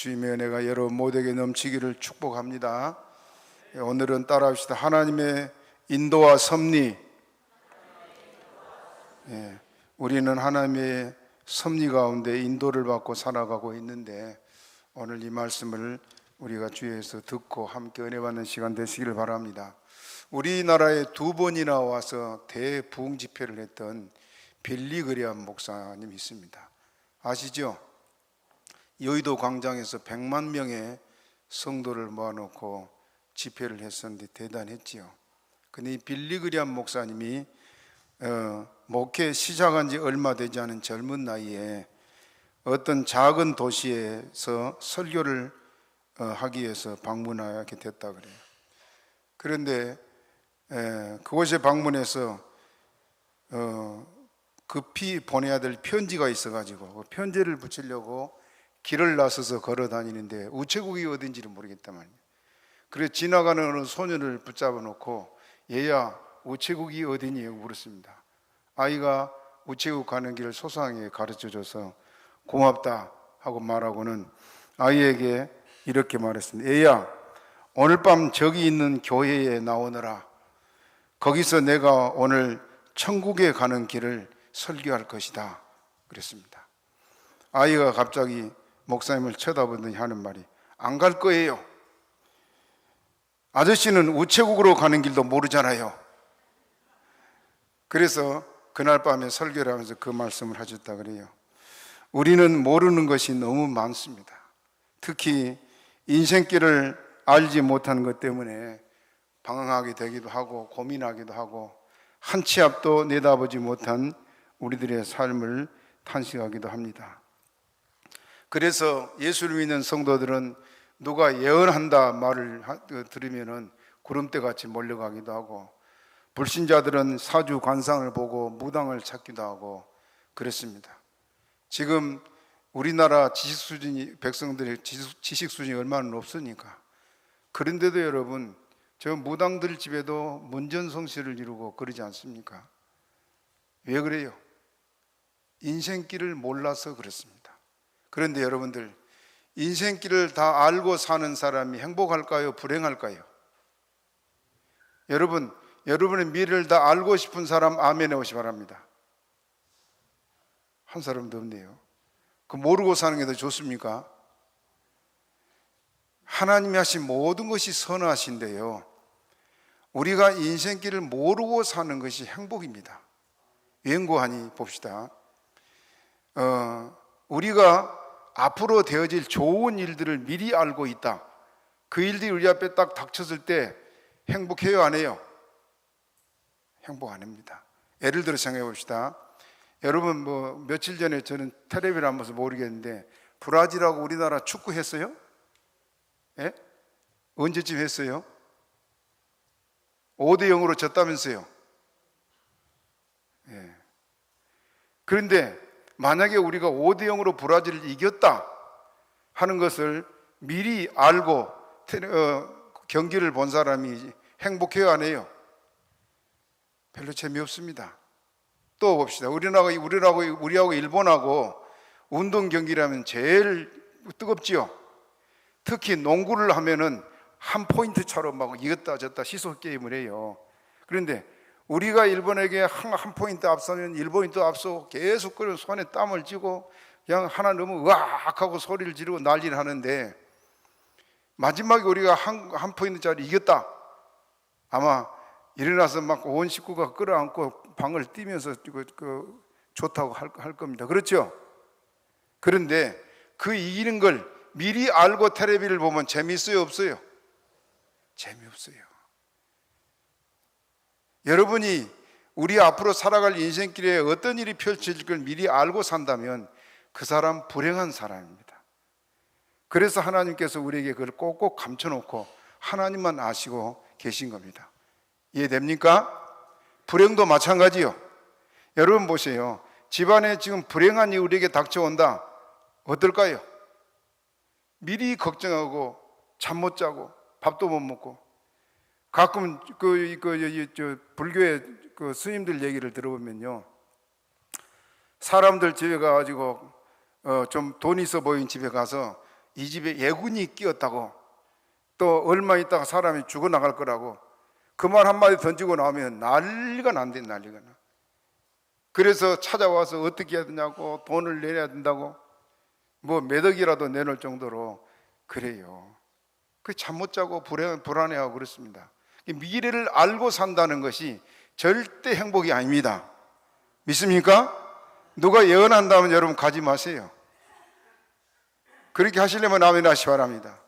주님의 은혜가 여러분 모두에게 넘치기를 축복합니다. 오늘은 따라합시다. 하나님의 인도와 섭리. 우리는 하나님의 섭리 가운데 인도를 받고 살아가고 있는데, 오늘 이 말씀을 우리가 주위에서 듣고 함께 은혜 받는 시간 되시기를 바랍니다. 우리나라에 두 번이나 와서 대부흥 집회를 했던 빌리 그레엄 목사님이 있습니다. 아시죠? 여의도 광장에서 100만 명의 성도를 모아놓고 집회를 했었는데 대단했지요. 근데 이 빌리 그레엄 목사님이 목회 시작한 지 얼마 되지 않은 젊은 나이에 어떤 작은 도시에서 설교를 하기 위해서 방문하게 됐다 그래요. 그런데 그곳에 방문해서 급히 보내야 될 편지가 있어가지고 그 편지를 붙이려고 길을 나서서 걸어 다니는데 우체국이 어딘지를 모르겠단 말이에요. 그래서 지나가는 어느 소년을 붙잡아 놓고 얘야 우체국이 어디니? 물었습니다. 아이가 우체국 가는 길을 소상하게 가르쳐줘서 고맙다 하고 말하고는 아이에게 이렇게 말했습니다. 얘야 오늘 밤 저기 있는 교회에 나오너라. 거기서 내가 오늘 천국에 가는 길을 설교할 것이다 그랬습니다. 아이가 갑자기 목사님을 쳐다보더니 하는 말이 안 갈 거예요. 아저씨는 우체국으로 가는 길도 모르잖아요. 그래서 그날 밤에 설교를 하면서 그 말씀을 하셨다 그래요. 우리는 모르는 것이 너무 많습니다. 특히 인생길을 알지 못하는 것 때문에 방황하게 되기도 하고 고민하기도 하고 한 치 앞도 내다보지 못한 우리들의 삶을 탄식하기도 합니다. 그래서 예수를 믿는 성도들은 누가 예언한다 말을 들으면 구름대같이 몰려가기도 하고, 불신자들은 사주 관상을 보고 무당을 찾기도 하고 그랬습니다. 지금 우리나라 지식 수준이, 백성들의 지식 수준이 얼마나 높으니까. 그런데도 여러분, 저 무당들 집에도 문전성시를 이루고 그러지 않습니까? 왜 그래요? 인생길을 몰라서 그렇습니다. 그런데 여러분들, 인생길을 다 알고 사는 사람이 행복할까요? 불행할까요? 여러분, 여러분의 미래를 다 알고 싶은 사람 아멘 해보시 바랍니다. 한 사람도 없네요. 그 모르고 사는 게 더 좋습니까? 하나님이 하신 모든 것이 선하신데요, 우리가 인생길을 모르고 사는 것이 행복입니다. 연구하니 봅시다. 우리가 앞으로 되어질 좋은 일들을 미리 알고 있다. 그 일들이 우리 앞에 딱 닥쳤을 때 행복해요, 안 해요? 행복 안 합니다. 예를 들어 생각해 봅시다. 여러분 며칠 전에 저는 텔레비를 안 봐서 모르겠는데 브라질하고 우리나라 축구 했어요? 예? 언제쯤 했어요? 5대0으로 졌다면서요. 예. 그런데 만약에 우리가 5대0으로 브라질을 이겼다 하는 것을 미리 알고 경기를 본 사람이 행복해요, 안 해요? 별로 재미없습니다. 또 봅시다. 우리하고 일본하고 운동 경기를 하면 제일 뜨겁지요. 특히 농구를 하면은 한 포인트 차로 막 이겼다 졌다 시소 게임을 해요. 그런데 우리가 일본에게 한 포인트 앞서면 일본이 또 앞서고 계속 그 손에 땀을 쥐고 그냥 하나 너무 으악 하고 소리를 지르고 난리를 하는데, 마지막에 우리가 한 포인트짜리 이겼다, 아마 일어나서 막 온 식구가 끌어안고 방을 뛰면서 좋다고 할 겁니다. 그렇죠? 그런데 그 이기는 걸 미리 알고 텔레비를 보면 재미있어요, 없어요? 재미없어요. 여러분이 우리 앞으로 살아갈 인생길에 어떤 일이 펼쳐질 걸 미리 알고 산다면 그 사람 불행한 사람입니다. 그래서 하나님께서 우리에게 그걸 꼭꼭 감춰놓고 하나님만 아시고 계신 겁니다. 이해됩니까? 불행도 마찬가지요. 여러분 보세요. 집안에 지금 불행한 일이 우리에게 닥쳐온다. 어떨까요? 미리 걱정하고 잠 못 자고 밥도 못 먹고. 가끔 불교의 스님들 얘기를 들어보면요, 사람들 집에 가가지고 좀 돈 있어 보이는 집에 가서 이 집에 예군이 끼었다고, 또 얼마 있다가 사람이 죽어나갈 거라고 그 말 한마디 던지고 나오면 난리가 난대, 난리가 나. 그래서 찾아와서 어떻게 해야 되냐고, 돈을 내야 된다고, 뭐 몇 억이라도 내놓을 정도로 그래요. 그 잠 못 자고 불안해하고 그렇습니다. 미래를 알고 산다는 것이 절대 행복이 아닙니다. 믿습니까? 누가 예언한다면 여러분 가지 마세요. 그렇게 하시려면 아멘 하시 바랍니다.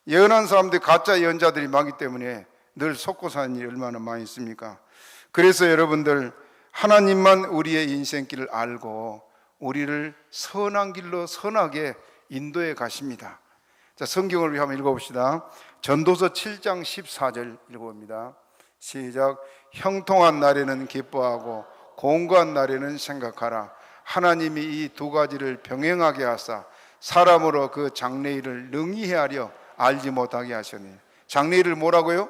예언한 사람들이 가짜 예언자들이 많기 때문에 늘 속고 사는 일이 얼마나 많이 있습니까? 그래서 여러분들, 하나님만 우리의 인생길을 알고 우리를 선한 길로 선하게 인도해 가십니다. 자, 성경을 우리 한번 읽어봅시다. 전도서 7장 14절 읽어봅니다. 시작. 형통한 날에는 기뻐하고 공고한 날에는 생각하라. 하나님이 이 두 가지를 병행하게 하사 사람으로 그 장래일을 능히 헤아려 알지 못하게 하셨니. 장래일을 뭐라고요?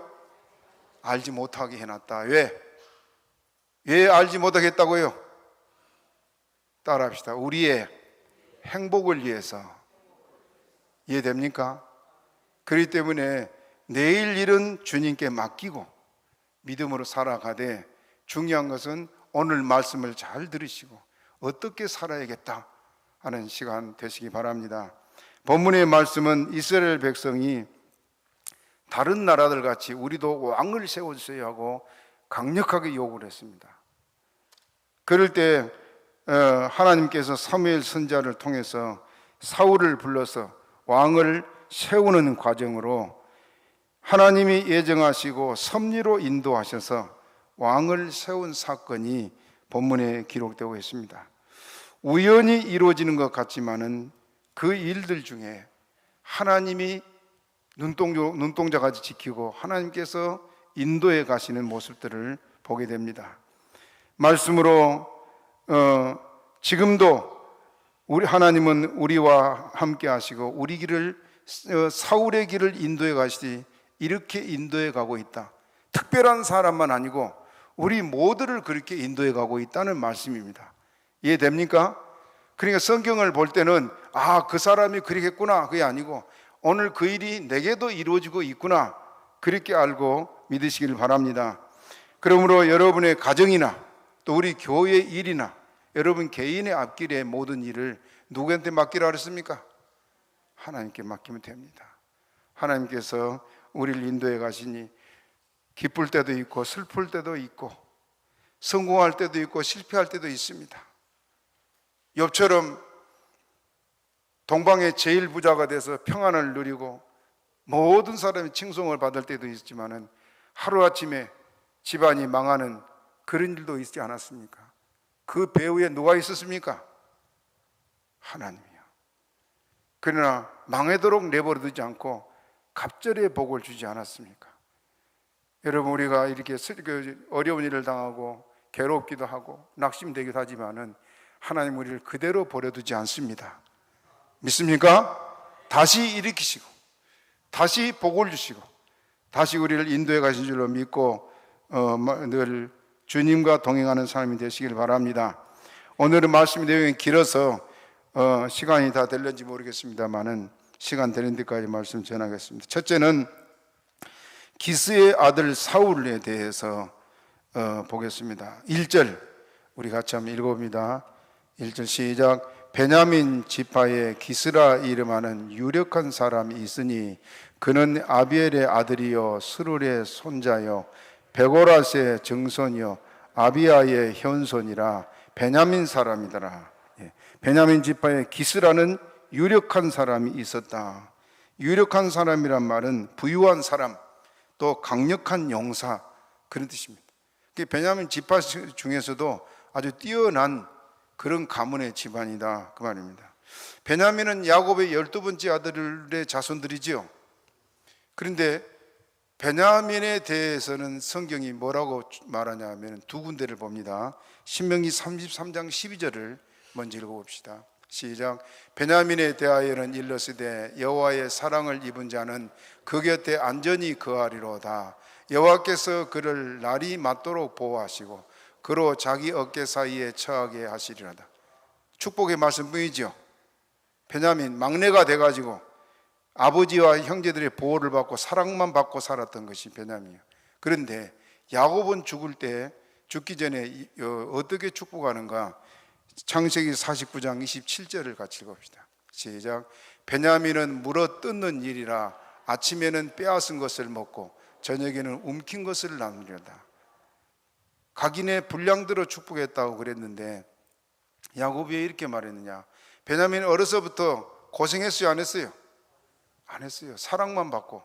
알지 못하게 해놨다. 왜 알지 못하겠다고요? 따라합시다. 우리의 행복을 위해서. 이해됩니까? 그렇기 때문에 내일 일은 주님께 맡기고 믿음으로 살아가되, 중요한 것은 오늘 말씀을 잘 들으시고 어떻게 살아야겠다 하는 시간 되시기 바랍니다. 본문의 말씀은 이스라엘 백성이 다른 나라들 같이 우리도 왕을 세워주세요 하고 강력하게 요구를 했습니다. 그럴 때 하나님께서 사무엘 선지자를 통해서 사울을 불러서 왕을 세우는 과정으로 하나님이 예정하시고 섭리로 인도하셔서 왕을 세운 사건이 본문에 기록되고 있습니다. 우연히 이루어지는 것 같지만은 그 일들 중에 하나님이 눈동자같이 지키고 하나님께서 인도해 가시는 모습들을 보게 됩니다. 말씀으로 지금도 우리 하나님은 우리와 함께 하시고 우리 길을, 사울의 길을 인도해 가시지 이렇게 인도해 가고 있다. 특별한 사람만 아니고 우리 모두를 그렇게 인도해 가고 있다는 말씀입니다. 이해됩니까? 그러니까 성경을 볼 때는 그 사람이 그러겠구나, 그게 아니고 오늘 그 일이 내게도 이루어지고 있구나, 그렇게 알고 믿으시길 바랍니다. 그러므로 여러분의 가정이나 또 우리 교회 일이나 여러분 개인의 앞길의 모든 일을 누구한테 맡기라 그랬습니까? 하나님께 맡기면 됩니다. 하나님께서 우리를 인도해 가시니 기쁠 때도 있고 슬플 때도 있고 성공할 때도 있고 실패할 때도 있습니다. 욥처럼 동방의 제일 부자가 돼서 평안을 누리고 모든 사람이 칭송을 받을 때도 있지만은 하루아침에 집안이 망하는 그런 일도 있지 않았습니까? 그 배후에 누가 있었습니까? 하나님이요. 그러나 망하도록 내버려두지 않고 갑절의 복을 주지 않았습니까? 여러분, 우리가 이렇게 어려운 일을 당하고 괴롭기도 하고 낙심되기도 하지만은 하나님 우리를 그대로 버려두지 않습니다. 믿습니까? 다시 일으키시고 다시 복을 주시고 다시 우리를 인도해 가신 줄로 믿고 늘 주님과 동행하는 삶이 되시길 바랍니다. 오늘은 말씀 내용이 길어서 시간이 다 될는지 모르겠습니다만은 시간 되는 데까지 말씀 전하겠습니다. 첫째는 기스의 아들 사울에 대해서 보겠습니다. 1절 우리 같이 한번 읽어봅니다. 1절 시작. 베냐민 지파에 기스라 이름하는 유력한 사람이 있으니 그는 아비엘의 아들이요 스룰의 손자요 베고라스의 증손이요 아비아의 현손이라 베냐민 사람이더라. 베냐민 지파에 기스라는 유력한 사람이 있었다. 유력한 사람이란 말은 부유한 사람, 또 강력한 용사, 그런 뜻입니다. 베냐민 지파 중에서도 아주 뛰어난 그런 가문의 집안이다, 그 말입니다. 베냐민은 야곱의 12번째 아들의 자손들이지요. 그런데 베냐민에 대해서는 성경이 뭐라고 말하냐 하면 두 군데를 봅니다. 신명기 33장 12절을 먼저 읽어봅시다. 시작. 베냐민에 대하여는 일러스되 여호와의 사랑을 입은 자는 그 곁에 안전히 거하리로다. 여호와께서 그를 날이 맞도록 보호하시고 그로 자기 어깨 사이에 처하게 하시리로다. 축복의 말씀뿐이죠. 베냐민 막내가 돼가지고 아버지와 형제들의 보호를 받고 사랑만 받고 살았던 것이 베냐민이에요. 그런데 야곱은 죽기 전에 어떻게 축복하는가? 창세기 49장 27절을 같이 읽읍시다. 시작. 베냐민은 물어 뜯는 일이라 아침에는 빼앗은 것을 먹고 저녁에는 움킨 것을 나누려다. 각인의 분량대로 축복했다고 그랬는데 야곱이 왜 이렇게 말했느냐? 베냐민은 어려서부터 고생했어요, 안 했어요? 안 했어요. 사랑만 받고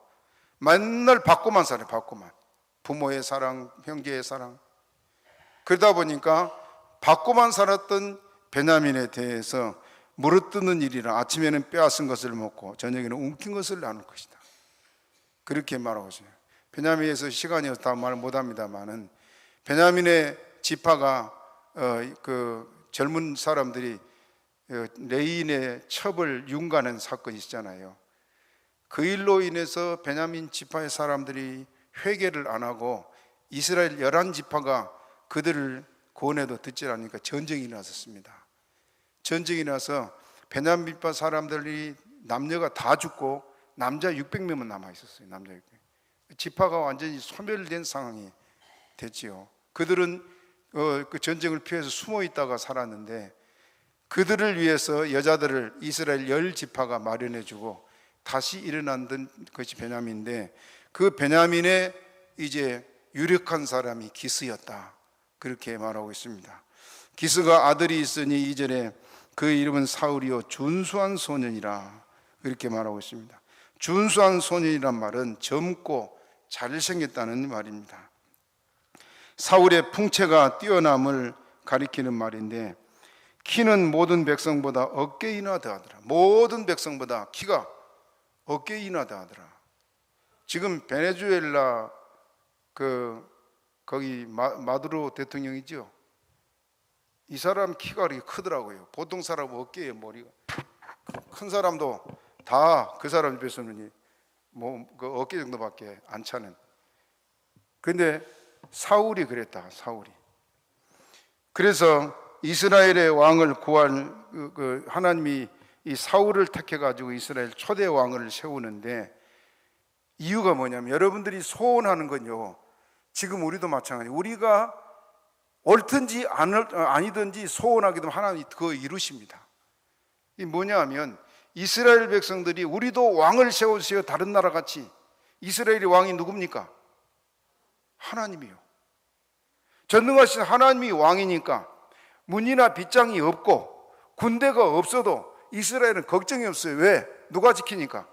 맨날 받고만 살아요. 받고만. 부모의 사랑, 형제의 사랑. 그러다 보니까 받고만 살았던 베냐민에 대해서 물어뜯는 일이라 아침에는 빼앗은 것을 먹고 저녁에는 움킨 것을 나눌 것이다. 그렇게 말하고 있어요. 베냐민에서 시간이 없다 말 못합니다만은 베냐민의 지파가 그 젊은 사람들이 레인의 첩을 윤가는 사건이 있잖아요. 그 일로 인해서 베냐민 지파의 사람들이 회개를 안 하고 이스라엘 11지파가 그들을 구원해도 듣지 않으니까 전쟁이 났었습니다. 전쟁이 나서 베냐민 지파 사람들이 남녀가 다 죽고 남자 600명만 남아 있었어요. 남자 600명. 지파가 완전히 소멸된 상황이 됐지요. 그들은 그 전쟁을 피해서 숨어 있다가 살았는데 그들을 위해서 여자들을 이스라엘 10지파가 마련해주고 다시 일어난 것이 베냐민인데 그 베냐민의 이제 유력한 사람이 기스였다. 그렇게 말하고 있습니다. 기스가 아들이 있으니 이전에 그 이름은 사울이요 준수한 소년이라 그렇게 말하고 있습니다. 준수한 소년이란 말은 젊고 잘생겼다는 말입니다. 사울의 풍채가 뛰어남을 가리키는 말인데 키는 모든 백성보다 어깨이나 더하더라. 모든 백성보다 키가 어깨이나 더하더라. 지금 베네수엘라 거기 마두로 대통령이죠. 이 사람 키가 그렇게 크더라고요. 보통 사람 어깨에 머리가 큰 사람도 다 그 사람 입에서는 그 어깨 정도밖에 안 차는. 근데 사울이 그랬다. 사울이. 그래서 이스라엘의 왕을 구할 하나님이 이 사울을 택해 가지고 이스라엘 초대 왕을 세우는데 이유가 뭐냐면 여러분들이 소원하는 건요. 지금 우리도 마찬가지. 우리가 옳든지 아니든지 소원하게 되면 하나님이 그거 이루십니다. 이 뭐냐 하면 이스라엘 백성들이 우리도 왕을 세우세요. 다른 나라 같이. 이스라엘의 왕이 누굽니까? 하나님이요. 전능하신 하나님이 왕이니까 문이나 빗장이 없고 군대가 없어도 이스라엘은 걱정이 없어요. 왜? 누가 지키니까?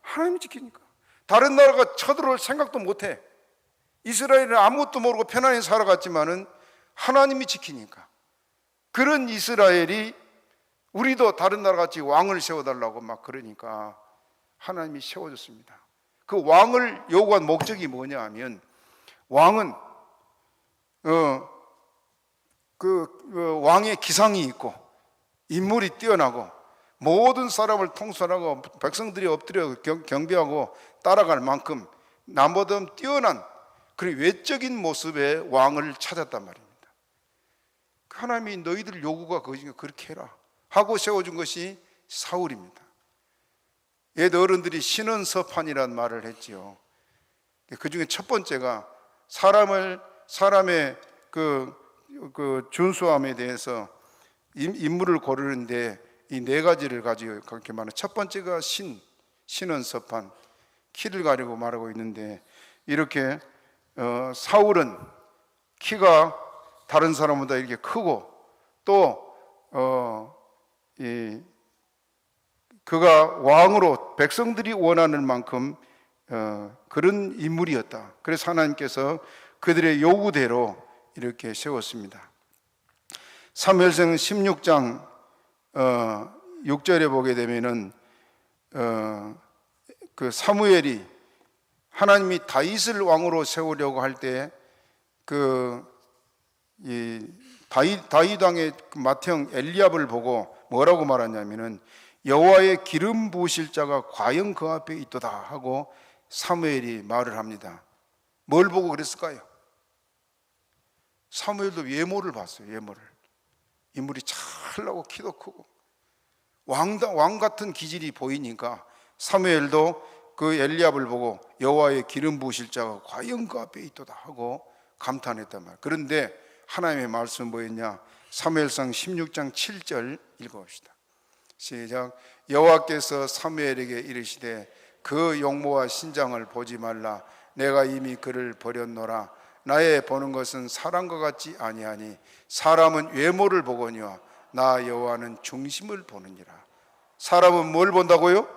하나님이 지키니까. 다른 나라가 쳐들어올 생각도 못해. 이스라엘은 아무것도 모르고 편안히 살아갔지만은 하나님이 지키니까. 그런 이스라엘이 우리도 다른 나라 같이 왕을 세워달라고 막 그러니까 하나님이 세워줬습니다. 그 왕을 요구한 목적이 뭐냐 하면 왕은 왕의 기상이 있고 인물이 뛰어나고 모든 사람을 통솔하고 백성들이 엎드려 경배하고 따라갈 만큼 남보다 뛰어난 그런 외적인 모습의 왕을 찾았단 말입니다. 하나님이 너희들 요구가 그렇게 해라 하고 세워준 것이 사울입니다. 옛 어른들이 신원서판이라는 말을 했지요. 그 중에 첫 번째가 사람의 그 준수함에 대해서 인물을 고르는데 이 네 가지를 가지고 그렇게 말하는 첫 번째가 신원서판, 키를 가리고 말하고 있는데 이렇게 사울은 키가 다른 사람보다 이렇게 크고 또 그가 왕으로 백성들이 원하는 만큼 그런 인물이었다. 그래서 하나님께서 그들의 요구대로 이렇게 세웠습니다. 사무엘상 16장 6절에 보게 되면은 그 사무엘이 하나님이 다윗을 왕으로 세우려고 할 때 다윗 왕의 맏형 엘리압을 보고 뭐라고 말하냐면은 여호와의 기름 부으실 자가 과연 그 앞에 있도다 하고 사무엘이 말을 합니다. 뭘 보고 그랬을까요? 사무엘도 외모를 봤어요. 외모를. 인물이 찰나고 키도 크고 왕 같은 기질이 보이니까 사무엘도 그 엘리압을 보고 여호와의 기름 부으실 자가 과연 그 앞에 있도다 하고 감탄했단 말이에요. 그런데 하나님의 말씀은 뭐였냐? 사무엘상 16장 7절 읽어봅시다. 시작. 여호와께서 사무엘에게 이르시되 그 용모와 신장을 보지 말라. 내가 이미 그를 버렸노라. 나의 보는 것은 사람과 같지 아니하니 사람은 외모를 보거니와 나 여호와는 중심을 보느니라. 사람은 뭘 본다고요?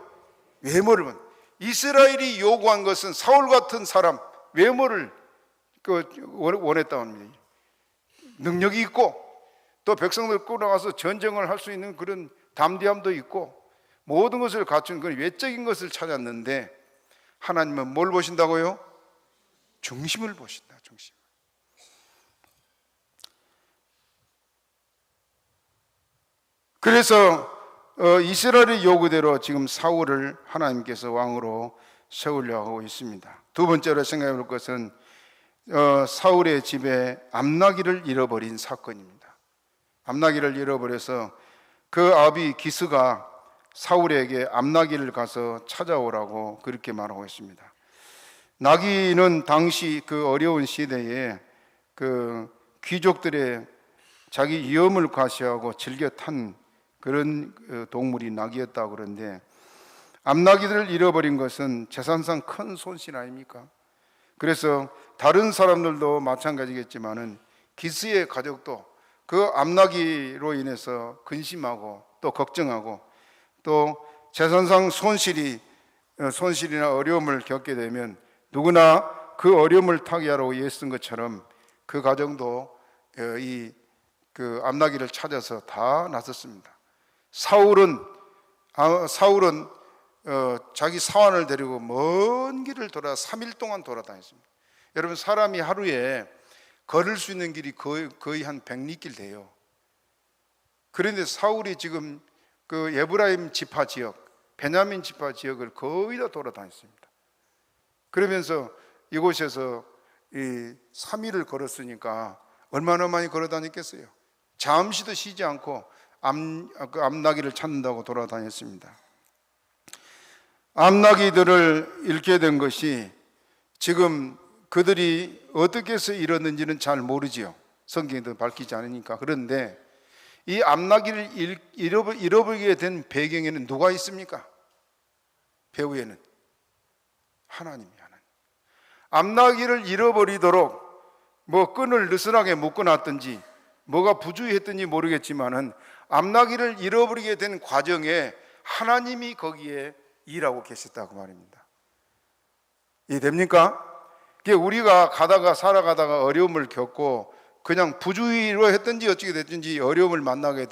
외모를 본. 이스라엘이 요구한 것은 사울 같은 사람, 외모를 원했다고 합니다. 능력이 있고 또 백성들 끌어가서 전쟁을 할 수 있는 그런 담대함도 있고 모든 것을 갖춘 그런 외적인 것을 찾았는데 하나님은 뭘 보신다고요? 중심을 보신다. 중심. 그래서 이스라엘의 요구대로 지금 사울을 하나님께서 왕으로 세우려 하고 있습니다. 두 번째로 생각해 볼 것은 사울의 집에 암나기를 잃어버린 사건입니다. 암나기를 잃어버려서 그 아비 기스가 사울에게 암나기를 가서 찾아오라고 그렇게 말하고 있습니다. 나귀는 당시 그 어려운 시대에 그 귀족들의 자기 위험을 과시하고 즐겨 탄 그런 동물이 나귀였다고 그러는데 암나귀들을 잃어버린 것은 재산상 큰 손실 아닙니까? 그래서 다른 사람들도 마찬가지겠지만은 기스의 가족도 그 암나귀로 인해서 근심하고 또 걱정하고 또 재산상 손실이나 어려움을 겪게 되면 누구나 그 어려움을 타개하라고 애쓴 것처럼 그 가정도 그 암나귀를 찾아서 다 나섰습니다. 사울은 자기 사환을 데리고 먼 길을 돌아 3일 동안 돌아다녔습니다. 여러분 사람이 하루에 걸을 수 있는 길이 거의 한 100리길 돼요. 그런데 사울이 지금 그 에브라임 지파 지역, 베냐민 지파 지역을 거의 다 돌아다녔습니다. 그러면서 이곳에서 3일을 걸었으니까 얼마나 많이 걸어 다녔겠어요? 잠시도 쉬지 않고 암나귀를 찾는다고 돌아다녔습니다. 암나귀들을 잃게 된 것이 지금 그들이 어떻게 해서 잃었는지는 잘 모르지요. 성경에도 밝히지 않으니까. 그런데 이 암나귀를 잃어버리게 된 배경에는 누가 있습니까? 배후에는 하나님이. 암나귀를 잃어버리도록 뭐 끈을 느슨하게 묶어놨든지 뭐가 부주의했든지 모르겠지만은 암나귀를 잃어버리게 된 과정에 하나님이 거기에 일하고 계셨다고 말입니다. 이해됩니까? 우리가 살아가다가 어려움을 겪고 그냥 부주의로 했든지 어찌게 됐든지 어려움을 만나게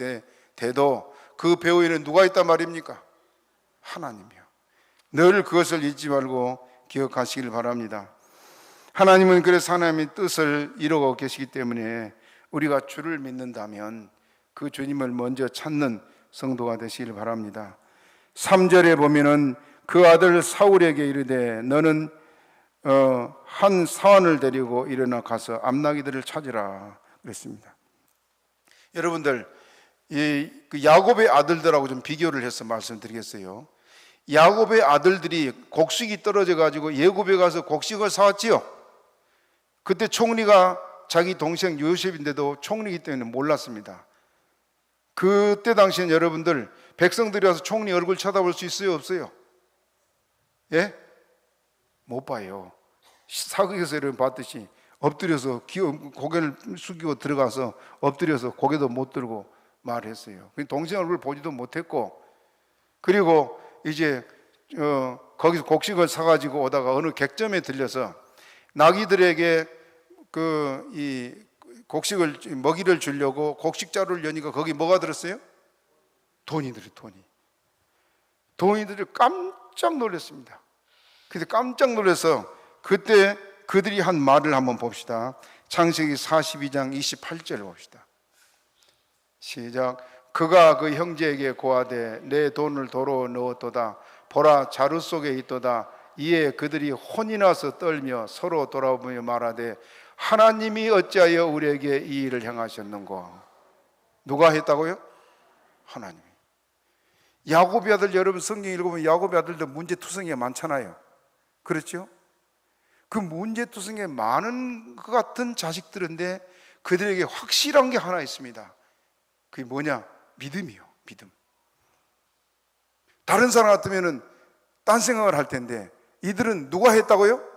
돼도 그 배후에는 누가 있단 말입니까? 하나님이요. 늘 그것을 잊지 말고 기억하시길 바랍니다. 하나님은 그래서 하나님의 뜻을 이루고 계시기 때문에 우리가 주를 믿는다면 그 주님을 먼저 찾는 성도가 되시길 바랍니다. 3절에 보면은 그 아들 사울에게 이르되 너는 한 사환을 데리고 일어나 가서 암나귀들을 찾으라 그랬습니다. 여러분들 그 야곱의 아들들하고 좀 비교를 해서 말씀드리겠어요. 야곱의 아들들이 곡식이 떨어져 가지고 예굽에 가서 곡식을 사왔지요. 그때 총리가 자기 동생 요셉인데도 총리이기 때문에 몰랐습니다. 그때 당시엔 여러분들 백성들이 와서 총리 얼굴 쳐다볼 수 있어요? 없어요? 예? 못 봐요. 사극에서 여러분 봤듯이 엎드려서 고개를 숙이고 들어가서 엎드려서 고개도 못 들고 말했어요. 동생 얼굴 보지도 못했고, 그리고 이제 거기서 곡식을 사가지고 오다가 어느 객점에 들려서 나귀들에게 이 곡식을 먹이를 주려고 곡식자루를 여니까 거기 뭐가 들었어요? 돈이들이. 돈이들이 깜짝 놀랐습니다. 그래서 깜짝 놀라서 그때 그들이 한 말을 한번 봅시다. 창세기 42장 28절 봅시다. 시작. 그가 그 형제에게 고하되 내 돈을 도로 넣었도다. 보라 자루 속에 있도다. 이에 그들이 혼이 나서 떨며 서로 돌아보며 말하되 하나님이 어찌하여 우리에게 이 일을 행하셨는고? 누가 했다고요? 하나님이. 야곱의 아들, 여러분 성경 읽어보면 야곱의 아들도 문제투성이가 많잖아요. 그렇죠? 그 문제투성이가 많은 것 같은 자식들인데 그들에게 확실한 게 하나 있습니다. 그게 뭐냐? 믿음이요. 믿음. 다른 사람 같으면 딴 생각을 할 텐데 이들은 누가 했다고요?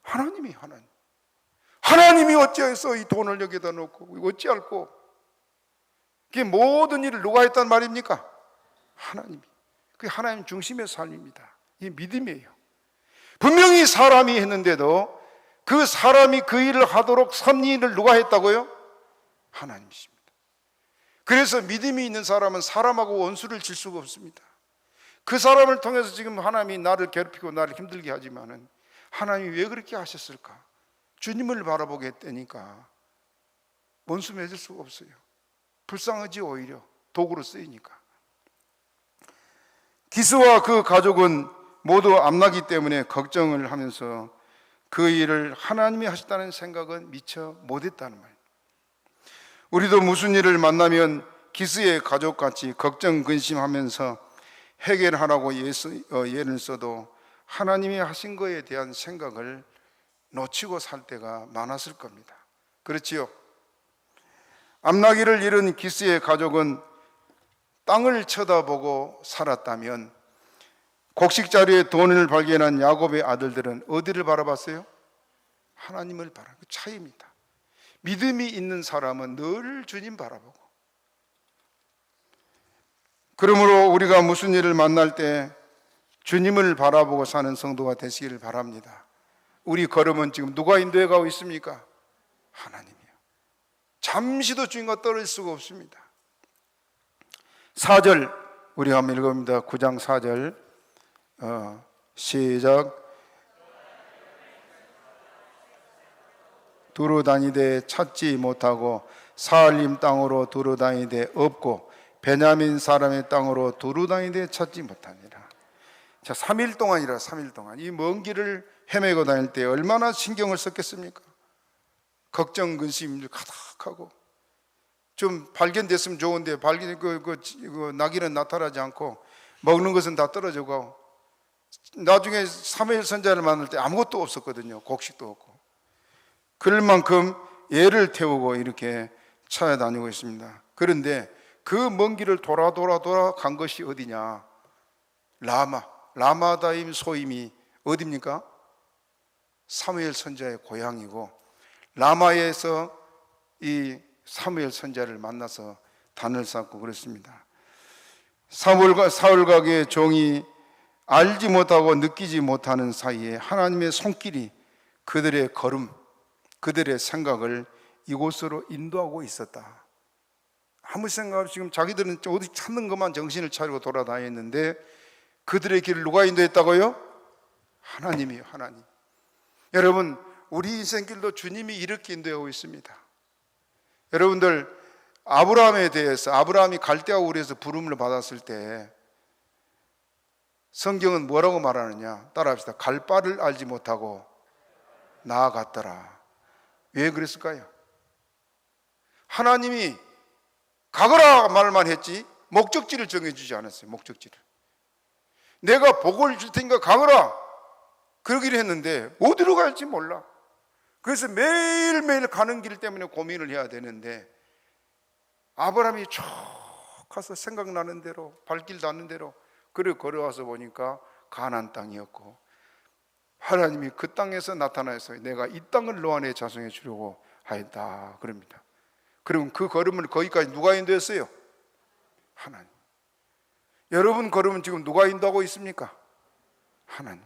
하나님이. 하나님이 어찌해서 이 돈을 여기다 놓고 어찌할꼬? 그게 모든 일을 누가 했단 말입니까? 하나님이. 그게 하나님 중심의 삶입니다. 이게 믿음이에요. 분명히 사람이 했는데도 그 사람이 그 일을 하도록 섭리를 누가 했다고요? 하나님이십니다. 그래서 믿음이 있는 사람은 사람하고 원수를 질 수가 없습니다. 그 사람을 통해서 지금 하나님이 나를 괴롭히고 나를 힘들게 하지만은 하나님이 왜 그렇게 하셨을까? 주님을 바라보게 했다니까 원수 맺을 수가 없어요. 불쌍하지. 오히려 도구로 쓰이니까. 기스와 그 가족은 모두 암나기 때문에 걱정을 하면서 그 일을 하나님이 하셨다는 생각은 미처 못했다는 말이에요. 우리도 무슨 일을 만나면 기스의 가족같이 걱정 근심하면서 해결하라고 예를 써도 하나님이 하신 거에 대한 생각을 놓치고 살 때가 많았을 겁니다. 그렇지요? 암나기를 잃은 기스의 가족은 땅을 쳐다보고 살았다면 곡식자루에 돈을 발견한 야곱의 아들들은 어디를 바라봤어요? 하나님을 바라보고. 그 차이입니다. 믿음이 있는 사람은 늘 주님 바라보고. 그러므로 우리가 무슨 일을 만날 때 주님을 바라보고 사는 성도가 되시기를 바랍니다. 우리 걸음은 지금 누가 인도해 가고 있습니까? 하나님이요. 잠시도 주님과 떨어질 수가 없습니다. 4절 우리가 한번 읽어봅니다. 9장 4절 시작. 두루 다니되 찾지 못하고 사할림 땅으로 두루 다니되 없고 베냐민 사람의 땅으로 두루 다니되 찾지 못하니라. 자, 3일 동안이라 3일 동안 이 먼 길을 헤매고 다닐 때 얼마나 신경을 썼겠습니까? 걱정 근심을 가득하고 좀 발견됐으면 좋은데 나기는 나타나지 않고 먹는 것은 다 떨어져가고 나중에 사무엘 선지자를 만날 때 아무것도 없었거든요. 곡식도 없고. 그럴 만큼 애를 태우고 이렇게 찾아다니고 있습니다. 그런데 그 먼 길을 돌아 간 것이 어디냐? 라마다임 소임이 어디입니까? 사무엘 선지자의 고향이고 라마에서 이 사무엘 선지자를 만나서 단을 쌓고 그랬습니다. 사울각의 종이 알지 못하고 느끼지 못하는 사이에 하나님의 손길이 그들의 걸음, 그들의 생각을 이곳으로 인도하고 있었다. 아무 생각 없이 지금 자기들은 어디 찾는 것만 정신을 차리고 돌아다녔는데 그들의 길을 누가 인도했다고요? 하나님이요. 하나님. 여러분, 우리 인생길도 주님이 이렇게 인도하고 있습니다. 여러분들, 아브라함에 대해서 아브라함이 갈대아 우르에서 부름을 받았을 때 성경은 뭐라고 말하느냐? 따라합시다. 갈 바를 알지 못하고 나아갔더라. 왜 그랬을까요? 하나님이 가거라 말만 했지 목적지를 정해주지 않았어요. 목적지를. 내가 복을 줄 테니까 가거라 그러기로 했는데 어디로 갈지 몰라. 그래서 매일매일 가는 길 때문에 고민을 해야 되는데 아브라함이 쭉 가서 생각나는 대로 발길 닿는 대로 그래 걸어와서 보니까 가나안 땅이었고 하나님이 그 땅에서 나타나서 내가 이 땅을 너와 자손에 주려고 하였다 그럽니다. 그럼 그 걸음을 거기까지 누가 인도했어요? 하나님. 여러분 걸음은 지금 누가 인도하고 있습니까? 하나님.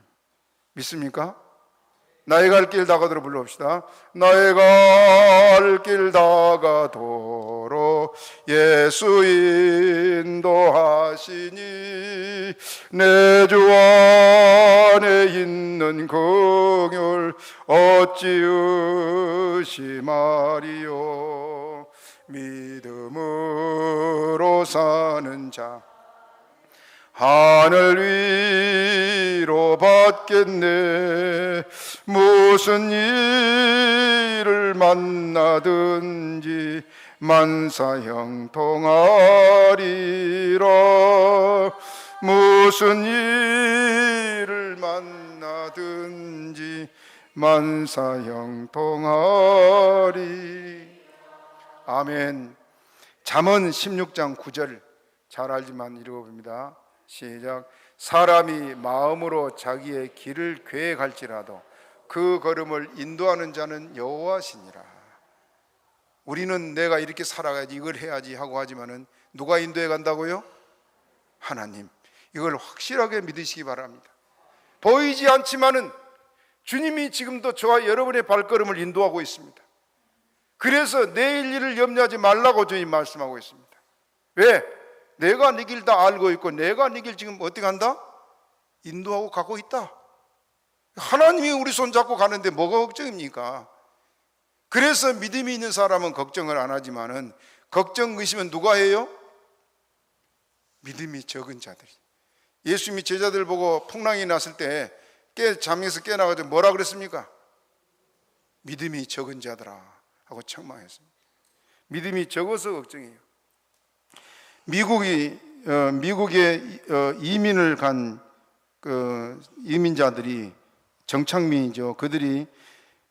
믿습니까? 나의 갈 길 다가도록 불러봅시다. 나의 갈 길 다가도록 예수 인도하시니 내 주 안에 있는 긍휼 어찌 의심하리요. 믿음으로 사는 자 하늘 위로 받겠네. 무슨 일을 만나든지 만사 형통하리라. 무슨 일을 만나든지 만사 형통하리. 아멘. 잠언 16장 9절 잘 알지만 읽어봅니다. 시작. 사람이 마음으로 자기의 길을 계획할지라도 그 걸음을 인도하는 자는 여호와시니라. 우리는 내가 이렇게 살아가야지, 이걸 해야지 하고 하지만은 누가 인도해 간다고요? 하나님. 이걸 확실하게 믿으시기 바랍니다. 보이지 않지만은 주님이 지금도 저와 여러분의 발걸음을 인도하고 있습니다. 그래서 내일 일을 염려하지 말라고 주님 말씀하고 있습니다. 왜? 내가 네 길 다 알고 있고 내가 네 길 지금 어떻게 한다? 인도하고 가고 있다. 하나님이 우리 손 잡고 가는데 뭐가 걱정입니까? 그래서 믿음이 있는 사람은 걱정을 안 하지만은 걱정, 의심은 누가 해요? 믿음이 적은 자들이. 예수님이 제자들 보고 풍랑이 났을 때 잠에서 깨나가지고 뭐라 그랬습니까? 믿음이 적은 자들아 하고 책망했습니다. 믿음이 적어서 걱정이에요. 미국에 이민을 간 이민자들이 정착민이죠. 그들이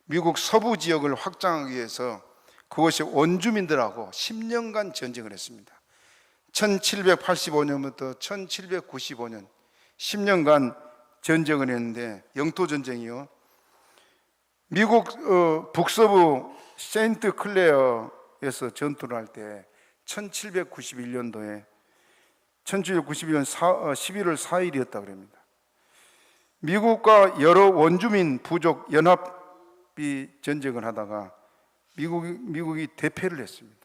미국 서부 지역을 확장하기 위해서 그것이 원주민들하고 10년간 전쟁을 했습니다. 1785년부터 1795년 10년간 전쟁을 했는데, 영토 전쟁이요. 미국 북서부 세인트 클레어에서 전투를 할 때 1791년도에 1791년 11월 4일이었다 그럽니다. 미국과 여러 원주민 부족 연합이 전쟁을 하다가 미국이 대패를 했습니다.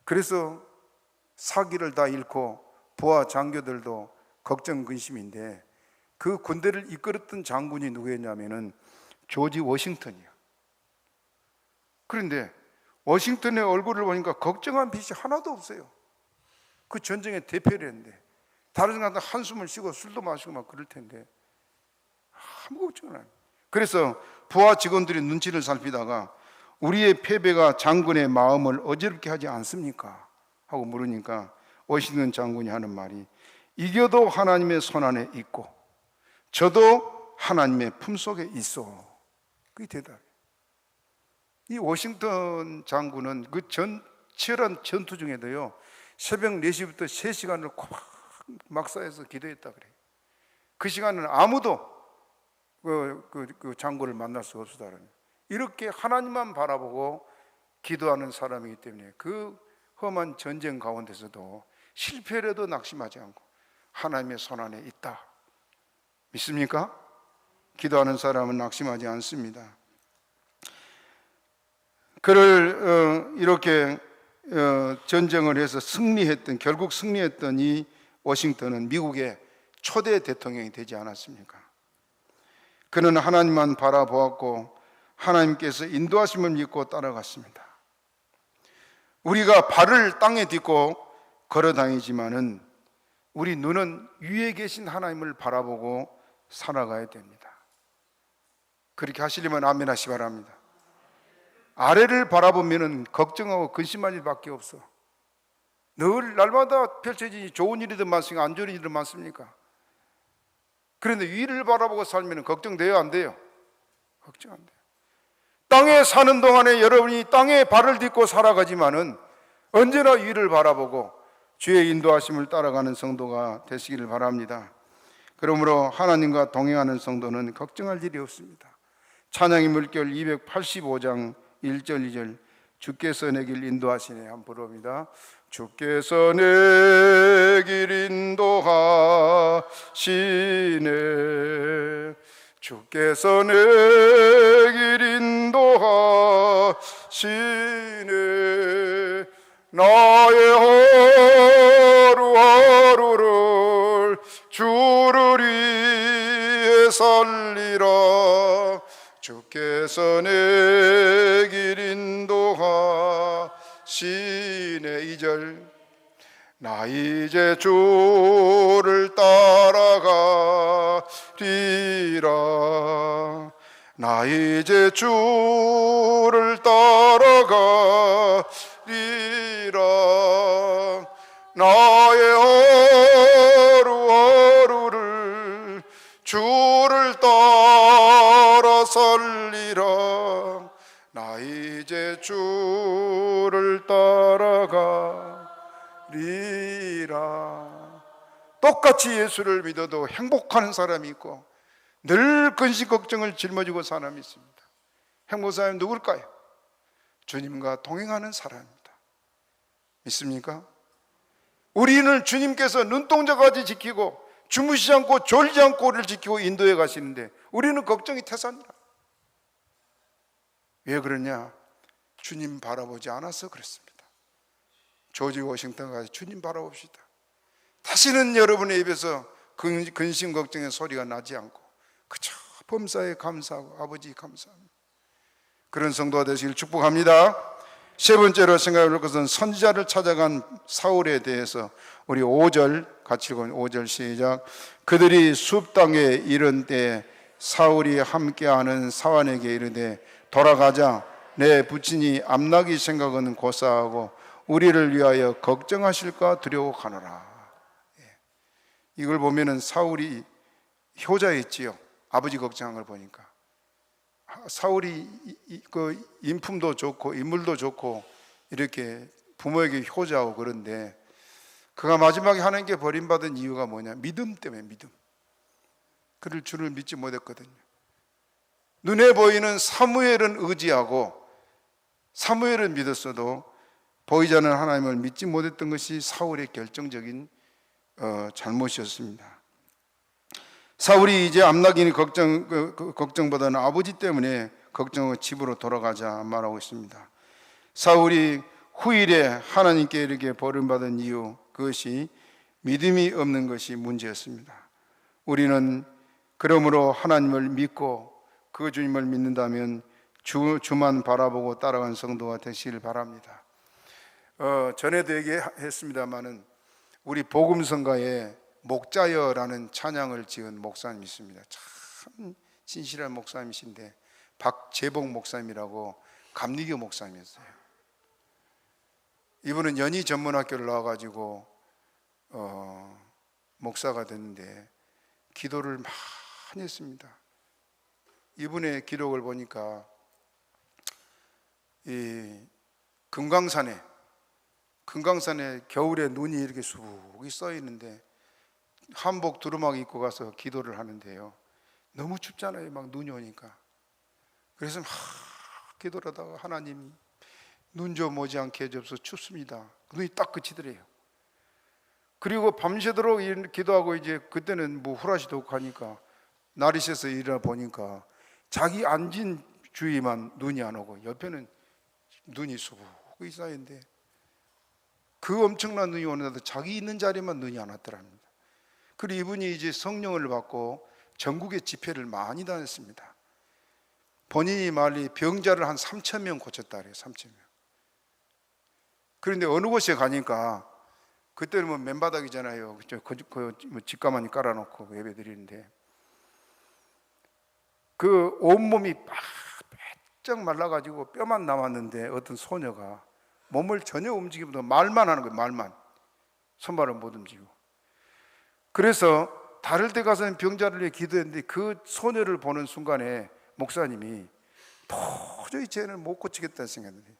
그래서 사기를 다 잃고 부하 장교들도 걱정 근심인데, 그 군대를 이끌었던 장군이 누구였냐면은 조지 워싱턴이야. 그런데 워싱턴의 얼굴을 보니까 걱정한 빛이 하나도 없어요. 그 전쟁에 대패를 했는데 다른 사람들 한숨을 쉬고 술도 마시고 막 그럴 텐데 아무 걱정을 안 해요. 그래서 부하 직원들이 눈치를 살피다가 우리의 패배가 장군의 마음을 어지럽게 하지 않습니까? 하고 물으니까 워싱턴 장군이 하는 말이, 이겨도 하나님의 손안에 있고 저도 하나님의 품속에 있어. 그게 대답이에요. 이 워싱턴 장군은 그 치열한 전투 중에도요, 새벽 4시부터 3시간을 막사에서 기도했다 그래요. 그 시간은 아무도 그 장군을 만날 수 없었다 그래요. 이렇게 하나님만 바라보고 기도하는 사람이기 때문에 그 험한 전쟁 가운데서도 실패라도 낙심하지 않고 하나님의 손안에 있다. 믿습니까? 기도하는 사람은 낙심하지 않습니다. 그를 이렇게 전쟁을 해서 결국 승리했던 이 워싱턴은 미국의 초대 대통령이 되지 않았습니까? 그는 하나님만 바라보았고 하나님께서 인도하심을 믿고 따라갔습니다. 우리가 발을 땅에 딛고 걸어 다니지만은 우리 눈은 위에 계신 하나님을 바라보고 살아가야 됩니다. 그렇게 하시려면 아멘 하시 바랍니다. 아래를 바라보면 걱정하고 근심할 일밖에 없어. 늘 날마다 펼쳐지니 좋은 일이든 많습니까? 안 좋은 일이든 많습니까? 그런데 위를 바라보고 살면 걱정돼요, 안 돼요? 걱정 안 돼요. 땅에 사는 동안에 여러분이 땅에 발을 딛고 살아가지만은 언제나 위를 바라보고 주의 인도하심을 따라가는 성도가 되시기를 바랍니다. 그러므로 하나님과 동행하는 성도는 걱정할 일이 없습니다. 찬양의 물결 285장 1절 2절, 주께서 내 길 인도하시네. 한번 부릅니다. 주께서 내 길 인도하시네. 주께서 내 길 인도하시네. 나의 하루하루를 주를 위해 살리라. 주께서 내 길 인도하시네. 2절, 나 이제 주를 따라가리라. 나 이제 주를 따라가리라. 나의 하루하루를 주를 따라 살리라. 나 이제 주를 따라가리라. 똑같이 예수를 믿어도 행복하는 사람이 있고 늘 근심 걱정을 짊어지고 사람이 있습니다. 행복한 사람이 누굴까요? 주님과 동행하는 사람입니다. 믿습니까? 우리는 주님께서 눈동자까지 지키고 주무시지 않고 졸지 않고 우리를 지키고 인도해 가시는데 우리는 걱정이 태산이라. 왜 그러냐? 주님 바라보지 않아서 그렇습니다. 조지 워싱턴 가서 주님 바라봅시다. 다시는 여러분의 입에서 근심 걱정의 소리가 나지 않고 그저 범사에 감사하고 아버지 감사합니다. 그런 성도가 되시길 축복합니다. 세 번째로 생각해 볼 것은 선지자를 찾아간 사울에 대해서 우리 5절 같이 읽어요. 5절 시작. 그들이 숲 땅에 이른 때 사울이 함께하는 사환에게 이르되 돌아가자. 내 부친이 암나기 생각은 고사하고 우리를 위하여 걱정하실까 두려워하노라. 이걸 보면은 사울이 효자였지요. 아버지 걱정한 걸 보니까 사울이 그 인품도 좋고 인물도 좋고 이렇게 부모에게 효자하고 그런데 그가 마지막에 하나님께 버림받은 이유가 뭐냐? 믿음 때문에. 믿음. 그를 주를 믿지 못했거든요. 눈에 보이는 사무엘은 의지하고 사무엘은 믿었어도 보이지 않는 하나님을 믿지 못했던 것이 사울의 결정적인 잘못이었습니다. 사울이 이제 암나기니 걱정보다는 아버지 때문에 걱정하고 집으로 돌아가자 말하고 있습니다. 사울이 후일에 하나님께 이렇게 버림받은 이유, 그것이 믿음이 없는 것이 문제였습니다. 우리는 그러므로 하나님을 믿고 그 주님을 믿는다면 주만 바라보고 따라간 성도가 되시길 바랍니다. 전에도 얘기했습니다마는 우리 복음성가에 목자여라는 찬양을 지은 목사님이 있습니다. 참 진실한 목사님이신데 박재복 목사님이라고 감리교 목사님이었어요. 이분은 연희 전문학교를 나와가지고 목사가 됐는데 기도를 많이 했습니다. 이분의 기록을 보니까 이 금강산에 겨울에 눈이 이렇게 수북이 써 있는데 한복 두루마기 입고 가서 기도를 하는데요. 너무 춥잖아요. 막 눈이 오니까. 그래서 막 기도를 하다가 하나님 눈 좀 오지 않게 해줘서 춥습니다. 눈이 딱 그치더래요. 그리고 밤새도록 기도하고 이제 그때는 뭐 후라시도 없고 하니까 날이 새서 일어나 보니까 자기 앉은 주위만 눈이 안 오고 옆에는 눈이 수북이 쌓이는데 그 엄청난 눈이 오는데도 자기 있는 자리만 눈이 안 왔더랍니다. 그리고 이분이 이제 성령을 받고 전국의 집회를 많이 다녔습니다. 본인이 말이 병자를 한 3,000명 고쳤다 그래요. 3,000명. 그런데 어느 곳에 가니까 그때는 뭐 맨바닥이잖아요. 집가만이 깔아놓고 예배 드리는데 그 온몸이 바짝 말라가지고 뼈만 남았는데 어떤 소녀가 몸을 전혀 움직이면서 말만 하는 거예요. 말만. 손발은 못 움직이고. 그래서 다를 때 가서는 병자를 위해 기도했는데 그 소녀를 보는 순간에 목사님이 도저히 쟤는 못 고치겠다는 생각이 들어요.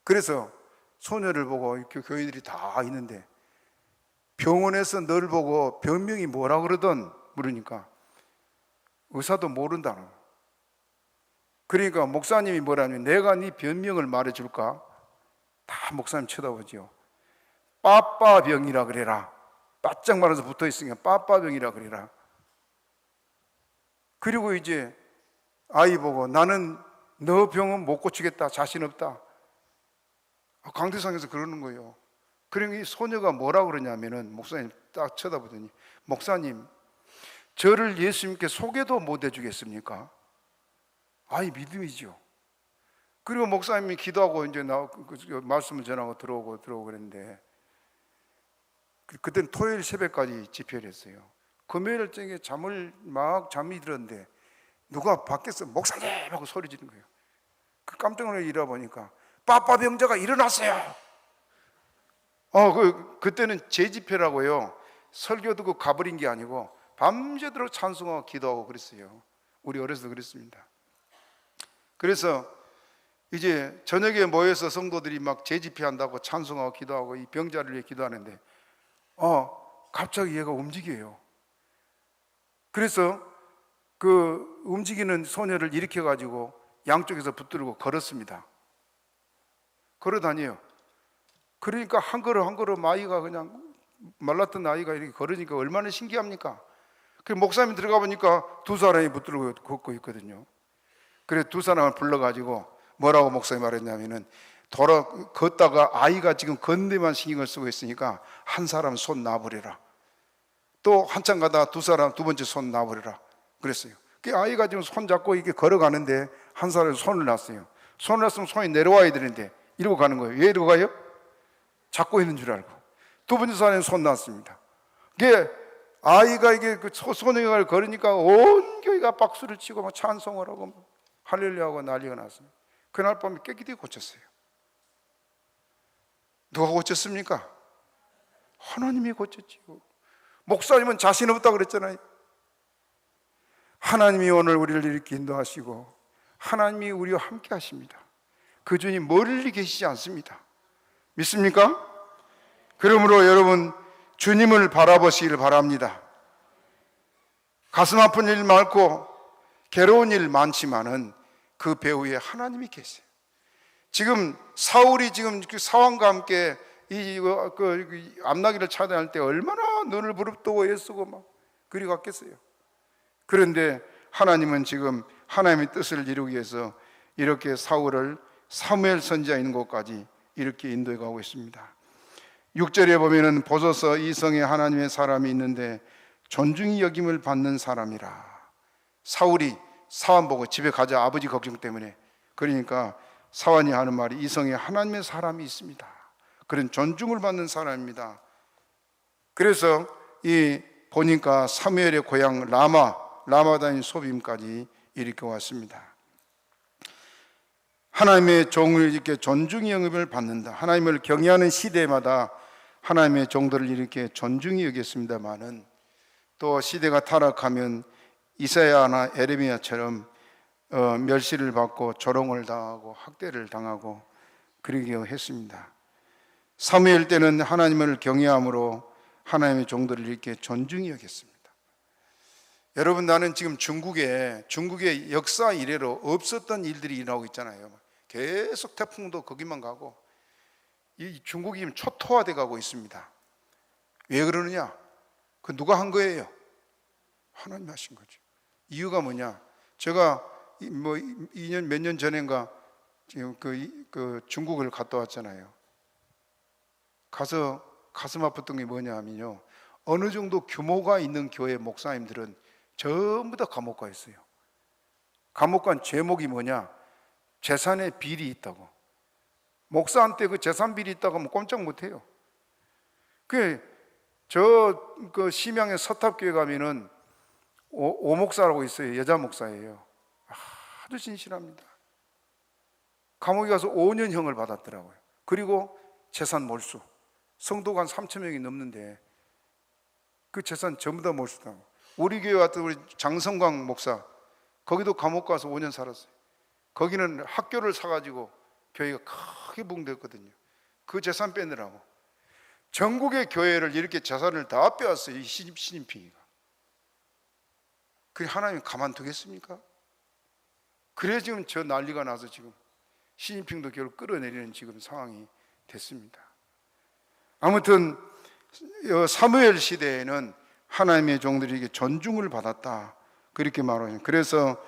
그래서 소녀를 보고 이렇게 교인들이 다 있는데 병원에서 널 보고 병명이 뭐라 그러던 물으니까 의사도 모른다는 거예요. 그러니까 목사님이 뭐라면 내가 네 병명을 말해줄까? 다 목사님 쳐다보지요. 빠빠병이라 그래라. 바짝 말아서 붙어 있으니까 빠빠병이라 그래라. 그리고 이제 아이 보고 나는 너 병은 못 고치겠다. 자신 없다. 강대상에서 그러는 거예요. 그러니 이 소녀가 뭐라 그러냐면은 목사님 딱 쳐다보더니 목사님 저를 예수님께 소개도 못 해주겠습니까? 아이 믿음이죠. 그리고 목사님이 기도하고 이제 말씀을 전하고 들어오고 그랬는데 그때는 토요일 새벽까지 집회를 했어요. 금요일 저녁에 잠이 들었는데 누가 밖에서 목사님 하고 소리 지르는 거예요. 그 깜짝 놀라 일어보니까 빠빠 병자가 일어났어요. 그때는 제집회라고요. 설교 듣고 가버린 게 아니고 밤새도록 찬송하고 기도하고 그랬어요. 우리 어렸을 때 그랬습니다. 그래서 이제 저녁에 모여서 성도들이 막 제집회 한다고 찬송하고 기도하고 이 병자를 위해 기도하는데 갑자기 얘가 움직여요. 그래서 그 움직이는 소녀를 일으켜 가지고 양쪽에서 붙들고 걸었습니다. 걸어 다녀요. 그러니까 한 걸음 한 걸음 아이가 그냥 말랐던 아이가 이렇게 걸으니까 얼마나 신기합니까? 그 목사님 들어가 보니까 두 사람이 붙들고 걷고 있거든요. 그래서 두 사람을 불러가지고 뭐라고 목사님 말했냐면은 걷다가 아이가 지금 걷는데만 신경을 쓰고 있으니까 한 사람 손 놔버려라. 또 한참 가다가 두 번째 손 놔버려라 그랬어요. 그 아이가 지금 손 잡고 이렇게 걸어가는데 한 사람이 손을 놨어요. 손을 놨으면 손이 내려와야 되는데 이러고 가는 거예요. 왜 이러고 가요? 잡고 있는 줄 알고. 두 번째 사람이 손 놨습니다. 이게 아이가 이게 그 소녀가 걸으니까 온 교회가 박수를 치고 막 찬송을 하고 막 할렐루야하고 난리가 났습니다. 그날 밤에 깨끗이 고쳤어요. 누가 고쳤습니까? 하나님이 고쳤지요. 목사님은 자신 없다고 그랬잖아요. 하나님이 오늘 우리를 이렇게 인도하시고 하나님이 우리와 함께 하십니다. 그 주님 멀리 계시지 않습니다. 믿습니까? 그러므로 여러분 주님을 바라보시길 바랍니다. 가슴 아픈 일 많고 괴로운 일 많지만은 그 배후에 하나님이 계세요. 지금 사울이 지금 그 사왕과 함께 그 암나기를 차단할 때 얼마나 눈을 부릅뜨고 애쓰고 막 그리 갔겠어요. 그런데 하나님은 지금 하나님의 뜻을 이루기 위해서 이렇게 사울을 사무엘 선지자 있는 곳까지 이렇게 인도해 가고 있습니다. 6절에 보면은 보소서 이 성에 하나님의 사람이 있는데 존중이 여김을 받는 사람이라. 사울이 사환 보고 집에 가자 아버지 걱정 때문에. 그러니까 사환이 하는 말이 이 성에 하나님의 사람이 있습니다. 그런 존중을 받는 사람입니다. 그래서 보니까 사무엘의 고향 라마다인 소빔까지 이렇게 왔습니다. 하나님의 종을 이렇게 존중의 영입을 받는다. 하나님을 경외하는 시대마다 하나님의 종들을 이렇게 존중히 여겼습니다만은 또 시대가 타락하면 이사야나 에레미야처럼 멸시를 받고 조롱을 당하고 학대를 당하고 그러게 했습니다. 사무엘 때는 하나님을 경외함으로 하나님의 종들을 이렇게 존중히 여겼습니다. 여러분, 나는 지금 중국의 역사 이래로 없었던 일들이 일어나고 있잖아요. 계속 태풍도 거기만 가고 이 중국이 지금 초토화돼 가고 있습니다. 왜 그러느냐? 그 누가 한 거예요? 하나님이 하신 거죠. 이유가 뭐냐? 제가 뭐 2년 몇 년 전인가 지금 그 중국을 갔다 왔잖아요. 가서 가슴 아팠던 게 뭐냐 하면요, 어느 정도 규모가 있는 교회 목사님들은 전부 다 감옥 가 있어요. 감옥 간 죄목이 뭐냐? 재산에 비리 있다고. 목사한테 그 재산 비리 있다고 하면 꼼짝 못 해요. 그 심양의 서탑교회 가면은 오목사라고 있어요. 여자 목사예요. 아주 진실합니다. 감옥에 가서 5년형을 받았더라고요. 그리고 재산 몰수. 성도가 한 3천 명이 넘는데 그 재산 전부 다 몰수당하고. 우리 교회 왔던 우리 장성광 목사, 거기도 감옥 가서 5년 살았어요. 거기는 학교를 사가지고 교회가 크게 붕괴했거든요. 그 재산 빼느라고. 전국의 교회를 이렇게 재산을 다 빼왔어요. 이 시진핑이가. 그 하나님 가만두겠습니까? 그래 지금 저 난리가 나서 지금 시진핑도 결국 끌어내리는 지금 상황이 됐습니다. 아무튼 사무엘 시대에는 하나님의 종들에게 존중을 받았다, 그렇게 말해요. 그래서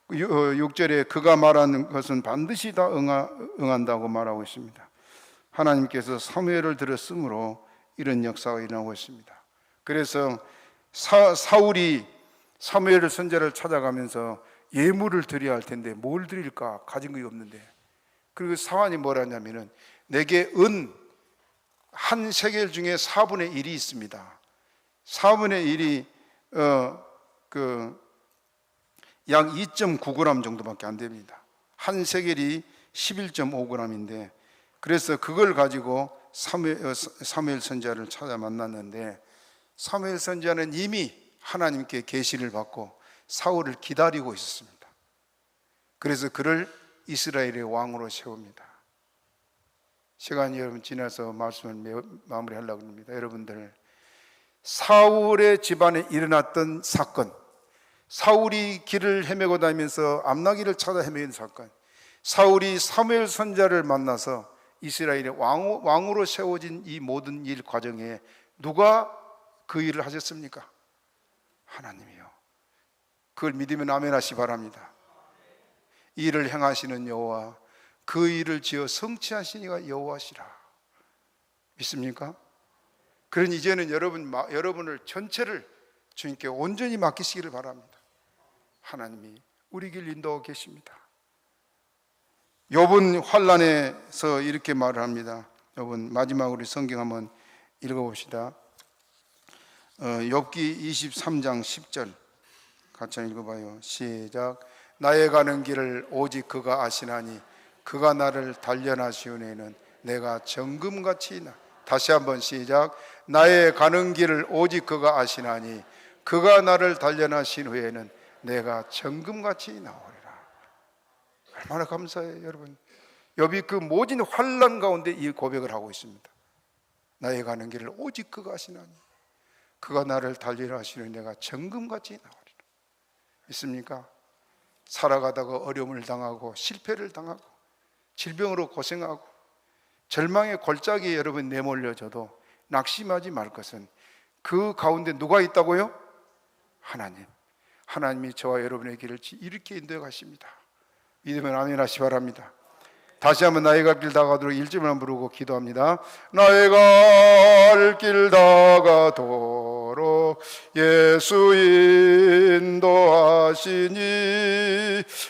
6절에 그가 말하는 것은 반드시 다 응한다고 말하고 있습니다. 하나님께서 사무엘을 들어 쓰므로 이런 역사가 일어나고 있습니다. 그래서 사울이 사무엘 선지자를 찾아가면서 예물을 드려야 할 텐데 뭘 드릴까? 가진 게 없는데. 그리고 사환이 뭐라 하냐면은 내게 은 한 세겔 중에 4분의 1이 있습니다. 4분의 1이 약 2.9g 정도밖에 안 됩니다. 한 세겔이 11.5g인데, 그래서 그걸 가지고 사무엘 선지자를 찾아 만났는데, 사무엘 선지자는 이미 하나님께 계시를 받고 사울을 기다리고 있었습니다. 그래서 그를 이스라엘의 왕으로 세웁니다. 시간이 여러분 지나서 말씀을 마무리하려고 합니다. 여러분들, 사울의 집안에 일어났던 사건, 사울이 길을 헤매고 다니면서 암나기를 찾아 헤매는 사건, 사울이 사무엘 선지자를 만나서 이스라엘의 왕으로 세워진 이 모든 일 과정에 누가 그 일을 하셨습니까? 하나님이요. 그걸 믿으면 아멘 하시 바랍니다. 이 일을 행하시는 여호와, 그 일을 지어 성취하신 이가 여호와시라. 믿습니까? 그러니 이제는 여러분을 전체를 주님께 온전히 맡기시기를 바랍니다. 하나님이 우리 길 인도하고 계십니다. 욥은 환난에서 이렇게 말을 합니다. 욥은 마지막으로 성경 한번 읽어봅시다. 욥기 23장 10절 같이 읽어봐요. 시작. 나의 가는 길을 오직 그가 아시나니 그가 나를 단련하시오니는 내가 정금같이 나. 다시 한번 시작. 나의 가는 길을 오직 그가 아시나니 그가 나를 단련하신 후에는 내가 정금같이 나오리라. 얼마나 감사해요, 여러분. 욥이 그 모진 환난 가운데 이 고백을 하고 있습니다. 나의 가는 길을 오직 그가 아시나니 그가 나를 단련하시니 내가 정금같이 나오리라. 믿습니까? 살아가다가 어려움을 당하고 실패를 당하고 질병으로 고생하고 절망의 골짜기에 여러분 내몰려져도 낙심하지 말 것은 그 가운데 누가 있다고요? 하나님. 하나님이 저와 여러분의 길을 이렇게 인도해 가십니다. 믿으면 아멘 하시 바랍니다. 다시 한번 나의 갈 길 다가도록 1절만 부르고 기도합니다. 나의 갈 길 다가도록 예수 인도하시니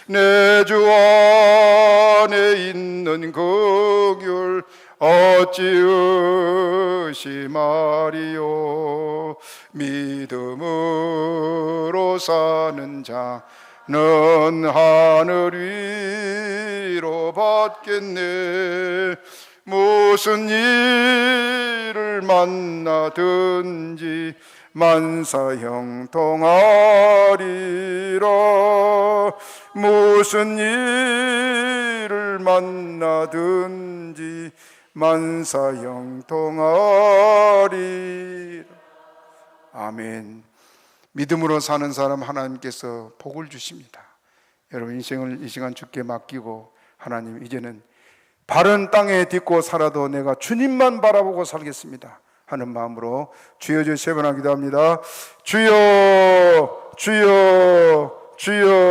내 주 안에 있는 긍휼 어찌 의심하리요. 믿음으로 사는 자는 하늘 위로 받겠네. 무슨 일을 만나든지 만사 형통하리라. 무슨 일을 만나든지 만사 형통하리라. 아멘. 믿음으로 사는 사람 하나님께서 복을 주십니다. 여러분 인생을 이 시간 주께 맡기고, 하나님 이제는 바른 땅에 딛고 살아도 내가 주님만 바라보고 살겠습니다 하는 마음으로 주여 주여 세 번 기도합니다. 주여 주여 주여